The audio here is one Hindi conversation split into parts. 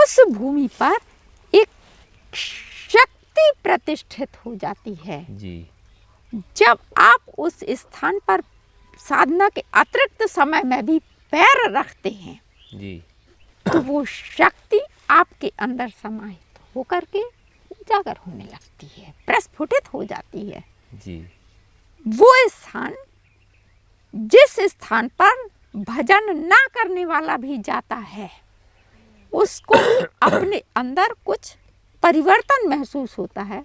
उस भूमि पर एक शक्ति प्रतिष्ठित हो जाती है जी। जब आप उस स्थान पर साधना के अतिरिक्त समय में भी पैर रखते हैं जी। तो वो शक्ति आपके अंदर समाहित होकर के उजागर होने लगती है, प्रस्फुटित हो जाती है जी। वो स्थान जिस स्थान पर भजन ना करने वाला भी जाता है उसको भी अपने अंदर कुछ परिवर्तन महसूस होता है।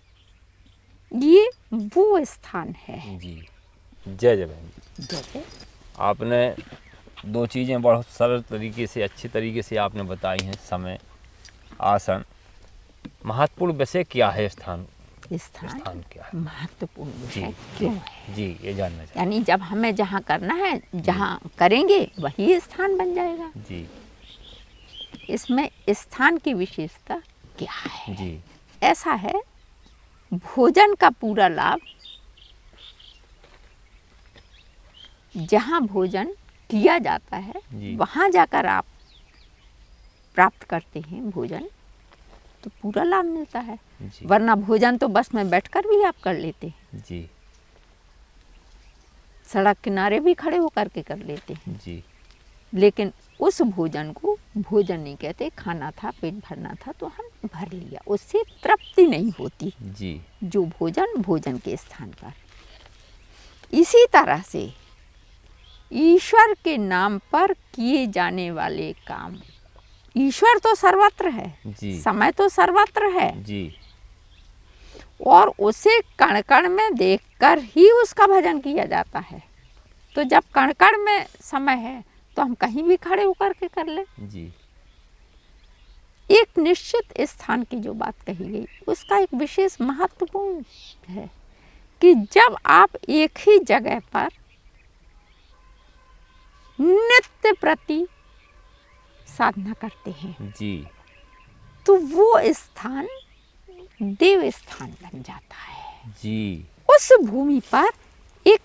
ये वो स्थान है। जी। जय जय बहन जी। जय जय। आपने दो चीज़ें बहुत सरल तरीके से, अच्छे तरीके से आपने बताई हैं। समय, आसन, महत्वपूर्ण विषय क्या है स्थान स्थान क्या है, महत्वपूर्ण जी है, जी क्यों है? जी, ये जानना चाहिए। यानी जब हमें जहाँ करना है, जहाँ करेंगे वही स्थान बन जाएगा। जी इसमें स्थान की विशेषता क्या है? जी ऐसा है, भोजन का पूरा लाभ जहाँ भोजन किया जाता है वहाँ जाकर आप प्राप्त करते हैं भोजन, तो पूरा लाभ मिलता है। वरना भोजन तो बस में बैठकर भी आप कर लेते हैं जी, सड़क किनारे भी खड़े होकर के कर लेते हैं जी। लेकिन उस भोजन को भोजन नहीं कहते, खाना था, पेट भरना था तो हम भर लिया, उससे तृप्ति नहीं होती जी। जो भोजन भोजन के स्थान पर। इसी तरह से ईश्वर के नाम पर किए जाने वाले काम, ईश्वर तो सर्वत्र है जी। समय तो सर्वत्र है जी। और उसे कण कण में देखकर ही उसका भजन किया जाता है। तो जब कण कण में समय है तो हम कहीं भी खड़े होकर के कर लें। जी। एक निश्चित स्थान की जो बात कही गई उसका एक विशेष महत्वपूर्ण है कि जब आप एक ही जगह पर नित्य प्रति साधना करते हैं जी। तो वो स्थान देव स्थान बन जाता है। जी। उस भूमि पर एक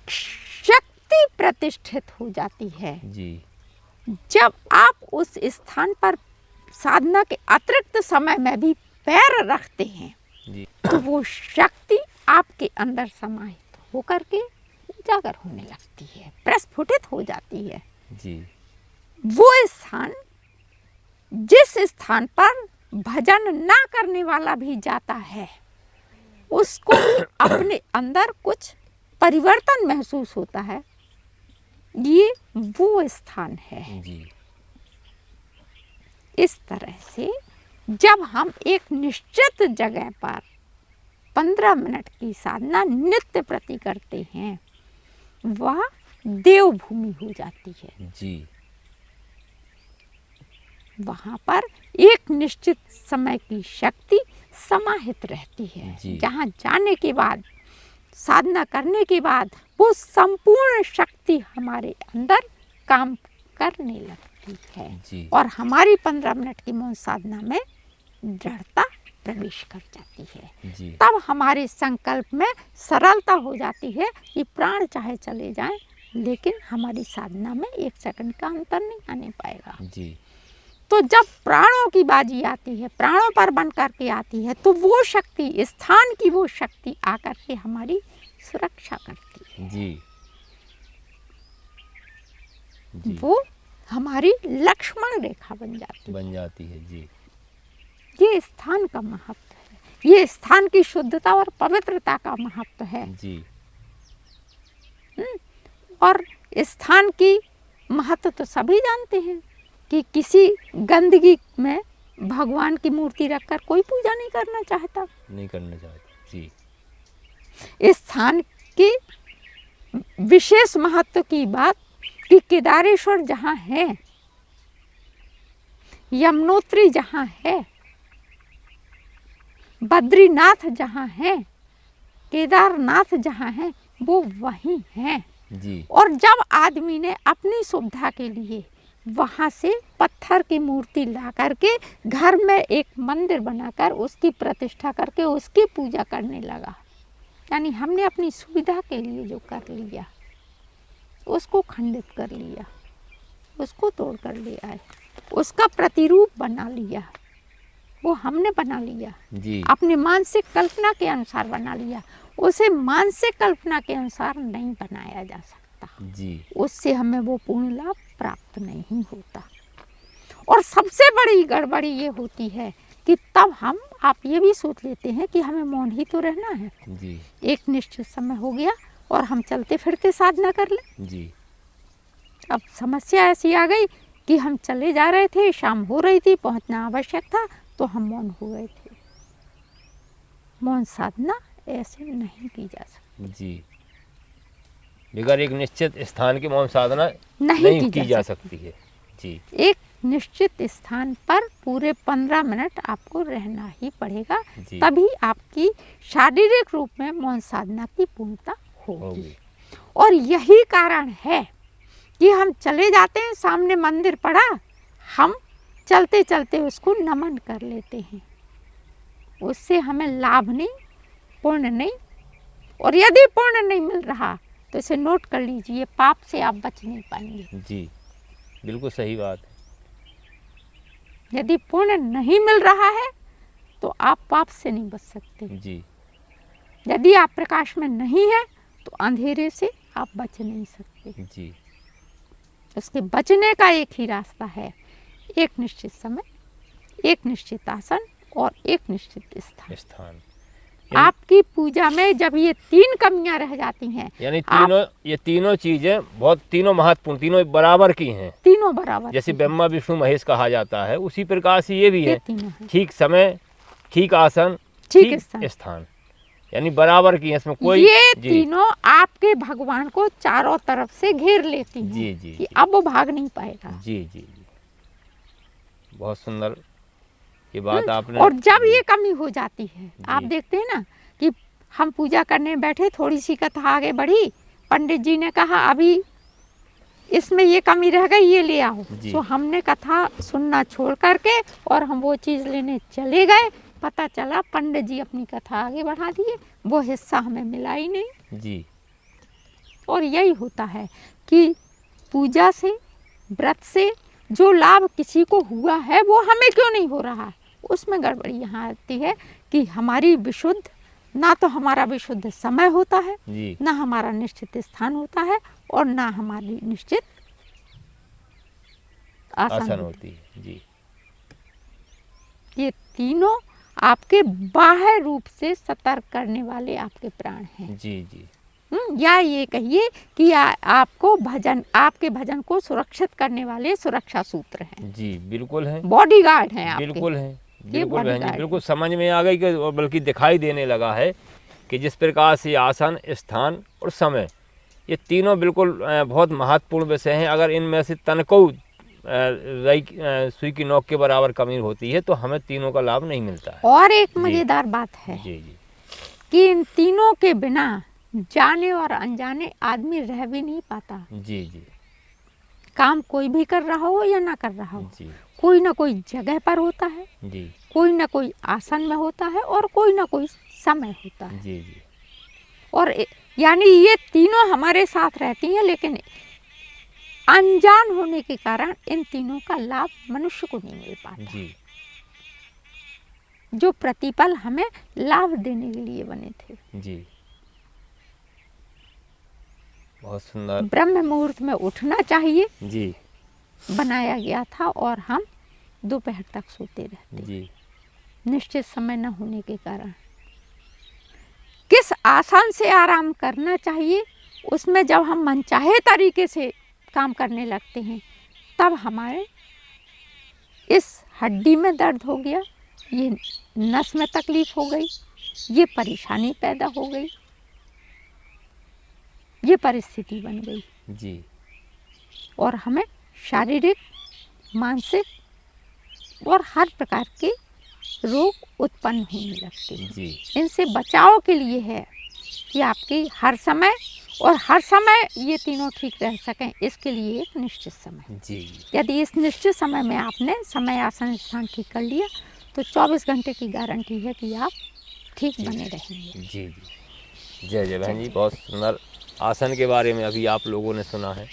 शक्ति प्रतिष्ठित हो जाती है जी। जब आप उस स्थान पर साधना के अतिरिक्त समय में भी पैर रखते हैं जी। तो वो शक्ति आपके अंदर समाहित होकर के उजागर होने लगती है, प्रस्फुटित हो जाती है। जी। वो स्थान जिस स्थान पर भजन ना करने वाला भी जाता है उसको भी अपने अंदर कुछ परिवर्तन महसूस होता है। ये वो स्थान है। जी। इस तरह से जब हम एक निश्चित जगह पर 15 मिनट की साधना नित्य प्रति करते हैं वह देवभूमि हो जाती है। जी। वहाँ पर एक निश्चित समय की शक्ति समाहित रहती है। जहाँ जाने के बाद, साधना करने के बाद वो संपूर्ण शक्ति हमारे अंदर काम करने लगती है और हमारी 15 मिनट की मौन साधना में दृढ़ता प्रवेश कर जाती है। तब हमारे संकल्प में सरलता हो जाती है कि प्राण चाहे चले जाएं लेकिन हमारी साधना में 1 सेकंड का अंतर नहीं आने पाएगा। तो जब प्राणों की बाजी आती है, प्राणों पर बन करके आती है तो वो शक्ति, स्थान की वो शक्ति आकर के हमारी सुरक्षा करती है। जी। वो हमारी लक्ष्मण रेखा बन जाती है। जी। ये स्थान का महत्व है, ये स्थान की शुद्धता और पवित्रता का महत्व है। जी। और स्थान की महत्व तो सभी जानते हैं कि किसी गंदगी में भगवान की मूर्ति रखकर कोई पूजा नहीं करना चाहता। जी। स्थान की विशेष महत्व की बात कि केदारेश्वर जहाँ है, यमुनोत्री जहाँ है, बद्रीनाथ जहाँ है, केदारनाथ जहाँ है, वो वहीं है। और जब आदमी ने अपनी सुविधा के लिए वहाँ से पत्थर की मूर्ति ला करके घर में एक मंदिर बनाकर उसकी प्रतिष्ठा करके उसकी पूजा करने लगा, यानी हमने अपनी सुविधा के लिए जो कर लिया उसको खंडित कर लिया, उसको तोड़ कर ले आए। उसका प्रतिरूप बना लिया, वो हमने बना लिया जी अपनी मानसिक कल्पना के अनुसार बना लिया। उसे मानसिक कल्पना के अनुसार नहीं बनाया जा सकता, जी उससे हमें वो पूर्ण लाभ प्राप्त नहीं होता। और सबसे बड़ी गड़बड़ी ये होती है कि तब आप ये भी सोच लेते हैं कि हमें मौन ही तो रहना है, जी एक निश्चित समय हो गया और हम चलते फिरते साधना कर लें। जी अब समस्या ऐसी आ गई कि हम चले जा रहे थे, शाम हो रही थी, पहुंचना आवश्यक था, तो हम मौन हो गए थे। मौन साधना ऐसे नहीं की जा सकती, जी बगैर एक निश्चित स्थान की मौन साधना नहीं की जा सकती है। जी एक निश्चित स्थान पर पूरे 15 मिनट आपको रहना ही पड़ेगा, जी तभी आपकी शारीरिक रूप में मौन साधना की पूर्णता होगी। होगी। और यही कारण है कि हम चले जाते हैं, सामने मंदिर पड़ा, हम चलते चलते उसको नमन कर लेते हैं, उससे हमें लाभ नहीं, पुण्य नहीं। और यदि पुण्य नहीं मिल रहा तो इसे नोट कर लीजिए, पाप से आप बच नहीं पाएंगे। जी बिल्कुल सही बात है। यदि पुण्य नहीं मिल रहा है तो आप पाप से नहीं बच सकते। जी यदि आप प्रकाश में नहीं है तो अंधेरे से आप बच नहीं सकते। जी उसके बचने का एक ही रास्ता है, एक निश्चित समय, एक निश्चित आसन और एक निश्चित स्थान। आपकी पूजा में जब ये 3 कमियां रह जाती हैं, यानी ये तीनों चीजें तीनों महत्वपूर्ण, तीनों बराबर की हैं, तीनों बराबर, जैसे ब्रह्मा विष्णु महेश कहा जाता है, उसी प्रकार से ये भी है, ठीक समय, ठीक आसन, ठीक स्थान, यानी बराबर की है। इसमें कोई ये तीनों आपके भगवान को चारों तरफ से घेर लेती हैं। जी जी कि अब वो भाग नहीं पाएगा। जी जी जी बहुत सुंदर ये बात आपने। और जब ये कमी हो जाती है, आप देखते हैं ना कि हम पूजा करने बैठे, थोड़ी सी कथा आगे बढ़ी, पंडित जी ने कहा अभी इसमें ये कमी रह गई, ये ले आओ। तो हमने कथा सुनना छोड़ करके और हम वो चीज़ लेने चले गए, पता चला पंडित जी अपनी कथा आगे बढ़ा दिए, वो हिस्सा हमें मिला ही नहीं। जी और यही होता है कि पूजा से, व्रत से जो लाभ किसी को हुआ है वो हमें क्यों नहीं हो रहा है, उसमें गड़बड़ी यहाँ आती है कि हमारी विशुद्ध, ना तो हमारा विशुद्ध समय होता है, ना हमारा निश्चित स्थान होता है, और ना हमारी निश्चित आसन होती है। जी ये तीनों आपके बाह्य रूप से सतर्क करने वाले आपके प्राण हैं। जी जी या ये कहिए कि आपको आपके भजन को सुरक्षित करने वाले सुरक्षा सूत्र हैं। जी बिल्कुल हैं, बॉडीगार्ड हैं आपके। बिल्कुल हैं, बिल्कुल बहन जी, बिल्कुल समझ में आ गई, कि बल्कि दिखाई देने लगा है कि जिस प्रकार से आसन, स्थान और समय, ये तीनों बिल्कुल बहुत महत्वपूर्ण विषय हैं। अगर इनमें से तनको सुई की नोक के बराबर कमी होती है तो हमें तीनों का लाभ नहीं मिलता है। और एक मजेदार बात है जी जी कि इन तीनों के बिना जाने और अनजाने आदमी रह भी नहीं पाता। जी जी काम कोई भी कर रहा हो या ना कर रहा हो, जी कोई ना कोई जगह पर होता है, जी कोई ना कोई आसन में होता है, और कोई ना कोई समय होता है। जी जी और यानी ये तीनों हमारे साथ रहती हैं, लेकिन अनजान होने के कारण इन तीनों का लाभ मनुष्य को नहीं मिल पाता। जी जो प्रतिपल हमें लाभ देने के लिए बने थे। जी बहुत सुंदर। ब्रह्म मुहूर्त में उठना चाहिए, जी बनाया गया था, और हम दोपहर तक सोते रहते। जी निश्चित समय न होने के कारण किस आसन से आराम करना चाहिए, उसमें जब हम मनचाहे तरीके से काम करने लगते हैं, तब हमारे इस हड्डी में दर्द हो गया, ये नस में तकलीफ हो गई, ये परेशानी पैदा हो गई, ये परिस्थिति बन गई। जी और हमें शारीरिक, मानसिक और हर प्रकार के रोग उत्पन्न होने लगते हैं। जी इनसे बचाव के लिए है कि आपकी हर समय ये तीनों ठीक रह सकें, इसके लिए एक निश्चित समय। जी यदि इस निश्चित समय में आपने समय, आसन, स्थान ठीक कर लिया तो 24 घंटे की गारंटी है कि आप ठीक बने रहेंगे। जी जी जय जय बहन जी, बहुत सुंदर आसन के बारे में अभी आप लोगों ने सुना है।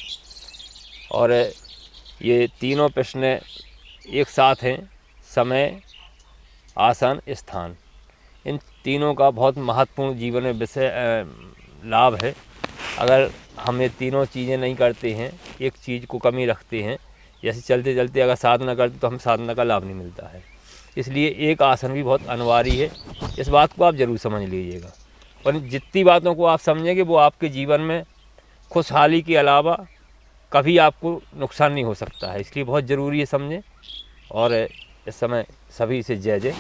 और ये तीनों प्रश्न एक साथ हैं समय, आसन, स्थान। इन तीनों का बहुत महत्वपूर्ण जीवन में विषय लाभ है। अगर हम ये तीनों चीज़ें नहीं करते हैं, एक चीज़ को कमी रखते हैं, जैसे चलते चलते अगर साधना करते तो हम साधना का लाभ नहीं मिलता है। इसलिए एक आसन भी बहुत अनिवार्य है। इस बात को आप ज़रूर समझ लीजिएगा, और जितनी बातों को आप समझेंगे वो आपके जीवन में खुशहाली के अलावा कभी आपको नुकसान नहीं हो सकता है। इसलिए बहुत ज़रूरी है समझें। और इस समय सभी से जय जय।